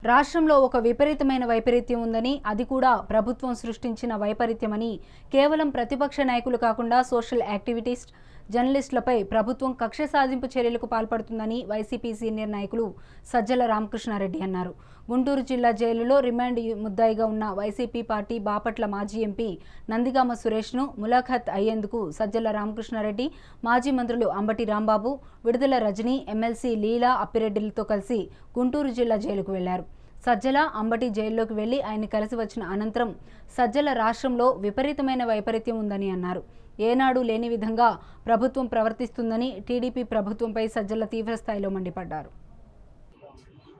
రాష్ట్రంలో ఒక విపరీతమైన వైపరీత్యం ఉందని, అది కూడా ప్రభుత్వం సృష్టించిన వైపరీత్యమని, కేవలం ప్రతిపక్ష నాయకులు కాకుండా సోషల్ యాక్టివిస్ట్, జర్నలిస్టులపై ప్రభుత్వం కక్ష సాధింపు చర్యలకు పాల్పడుతుందని వైసీపీ సీనియర్ నాయకులు సజ్జల రామకృష్ణారెడ్డి అన్నారు. గుంటూరు జిల్లా జైలులో రిమాండ్ ముద్దాయిగా ఉన్న వైసీపీ పార్టీ బాపట్ల మాజీ ఎంపీ నందిగామ సురేష్ను ములాఖాత్ అయ్యేందుకు సజ్జల రామకృష్ణారెడ్డి, మాజీ మంత్రులు అంబటి రాంబాబు, విడుదల రజని, ఎమ్మెల్సీ లీలా అప్పిరెడ్డిలతో కలిసి గుంటూరు జిల్లా జైలుకు వెళ్లారు. సజ్జల, అంబటి జైల్లోకి వెళ్లి ఆయన్ని కలిసి వచ్చిన అనంతరం సజ్జల రాష్ట్రంలో విపరీతమైన వైపరీత్యం ఉందని అన్నారు. ఏనాడు లేని విధంగా ప్రభుత్వం ప్రవర్తిస్తుందని టీడీపీ ప్రభుత్వంపై సజ్జల తీవ్రస్థాయిలో మండిపడ్డారు.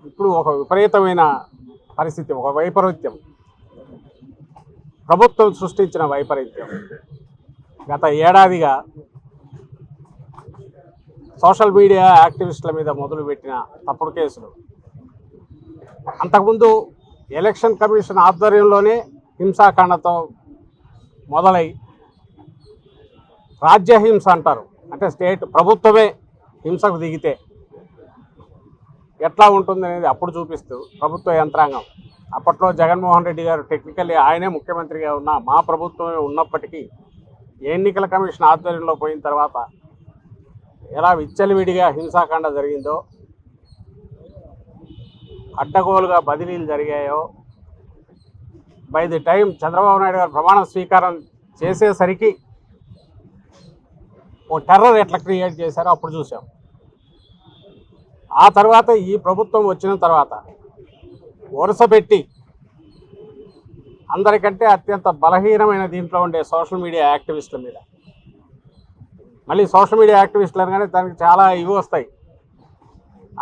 ఇప్పుడు ఒక విపరీతమైన పరిస్థితి, ఒక వైపరీత్యం, ప్రభుత్వం సృష్టించిన వైపరీత్యం. గత ఏడాదిగా సోషల్ మీడియా యాక్టివిస్టుల మీద మొదలుపెట్టిన తప్పుడు కేసులు, అంతకుముందు ఎలక్షన్ కమిషన్ ఆధ్వర్యంలోనే హింసాకాండతో మొదలై రాజ్యహింస అంటారు, అంటే స్టేట్ ప్రభుత్వమే హింసకు దిగితే ఎట్లా ఉంటుందనేది అప్పుడు చూపిస్తూ ప్రభుత్వ యంత్రాంగం, అప్పట్లో జగన్మోహన్ రెడ్డి గారు టెక్నికల్లీ ఆయనే ముఖ్యమంత్రిగా ఉన్న మా ప్రభుత్వమే ఉన్నప్పటికీ ఎన్నికల కమిషన్ ఆధ్వర్యంలో పోయిన తర్వాత ఎలా విచ్చలవిడిగా హింసాకాండ జరిగిందో, అడ్డగోలుగా బదిలీలు జరిగాయో, by the time Chandrababu Naidu గారు ప్రమాణ స్వీకారం చేసేసరికి ఓ టెర్రర్ ఎట్లా క్రియేట్ చేశారో అప్పుడు చూసాం. ఆ తర్వాత ఈ ప్రభుత్వం వచ్చిన తర్వాత వరుస పెట్టి అందరికంటే అత్యంత బలహీనమైన దీంట్లో ఉండే సోషల్ మీడియా యాక్టివిస్టుల మీద, మళ్ళీ సోషల్ మీడియా యాక్టివిస్టులు అనగానే దానికి చాలా ఇవి వస్తాయి.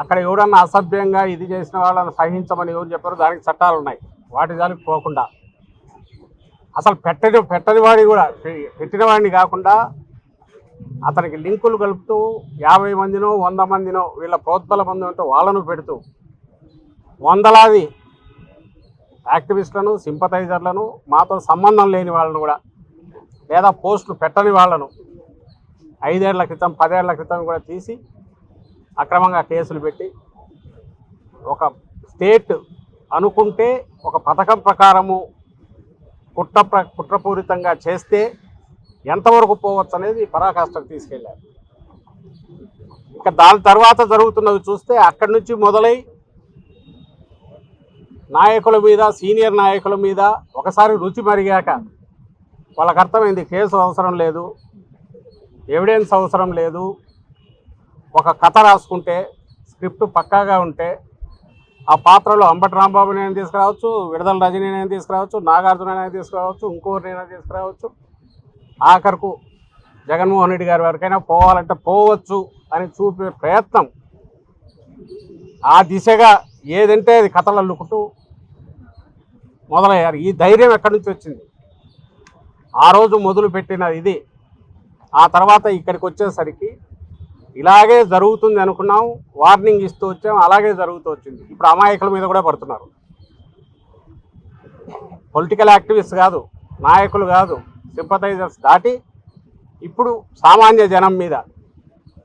అక్కడ ఎవరన్నా అసభ్యంగా ఇది చేసిన వాళ్ళని సహించమని ఎవరు చెప్పారో దానికి చట్టాలు ఉన్నాయి. వాటి దానికి పోకుండా అసలు పెట్టని వాడిని కూడా, పెట్టిన వాడిని కాకుండా అతనికి లింకులు కలుపుతూ 50 మందినో 100 మందినో వీళ్ళ ప్రోద్బల మంది ఉంటే వాళ్ళను పెడుతూ వందలాది యాక్టివిస్టులను, సింపథైజర్లను, మాతో సంబంధం లేని వాళ్ళను కూడా, లేదా పోస్టులు పెట్టని వాళ్ళను 5 ఏళ్ల క్రితం 10 ఏళ్ల క్రితం కూడా తీసి అక్రమంగా కేసులు పెట్టి, ఒక స్టేట్ అనుకుంటే ఒక పథకం ప్రకారము కుట్రపూరితంగా చేస్తే ఎంతవరకు పోవచ్చు అనేది పరాకాష్ఠకు తీసుకెళ్ళారు. ఇక దాని తర్వాత జరుగుతున్నవి చూస్తే అక్కడి నుంచి మొదలై నాయకుల మీద, సీనియర్ నాయకుల మీద ఒకసారి రుచి మరిగాక వాళ్ళకి అర్థమైంది కేసు అవసరం లేదు, ఎవిడెన్స్ అవసరం లేదు, ఒక కథ రాసుకుంటే స్క్రిప్ట్ పక్కాగా ఉంటే ఆ పాత్రలో అంబటి రాంబాబునైనా తీసుకురావచ్చు, విడుదల రజనీనైనా తీసుకురావచ్చు, నాగార్జునైనా తీసుకురావచ్చు, ఇంకోరినైనా తీసుకురావచ్చు, ఆఖరుకు జగన్మోహన్ రెడ్డి గారి వరకైనా పోవాలంటే పోవచ్చు అని చూపే ప్రయత్నం, ఆ దిశగా ఏదంటే అది కథలు అల్లుకుంటూ మొదలయ్యారు. ఈ ధైర్యం ఎక్కడి నుంచి వచ్చింది? ఆ రోజు మొదలు పెట్టిన ఇది ఆ తర్వాత ఇక్కడికి వచ్చేసరికి ఇలాగే జరుగుతుంది అనుకున్నాం, వార్నింగ్ ఇస్తూ వచ్చాం, అలాగే జరుగుతూ వచ్చింది. ఇప్పుడు అమాయకుల మీద కూడా పడుతున్నారు. పొలిటికల్ యాక్టివిస్ట్ కాదు, నాయకులు కాదు, సింపథైజర్స్ దాటి ఇప్పుడు సామాన్య జనం మీద,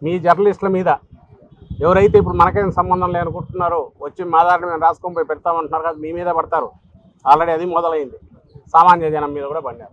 మీ జర్నలిస్టుల మీద ఎవరైతే ఇప్పుడు మనకేం సంబంధం లేనుకుంటున్నారో వచ్చి మా దారిని మేము రాసుకొని పోయి పెడతామంటున్నారు కదా, మీ మీద పడతారు. ఆల్రెడీ అది మొదలైంది. సామాన్య జనం మీద కూడా పడినారు.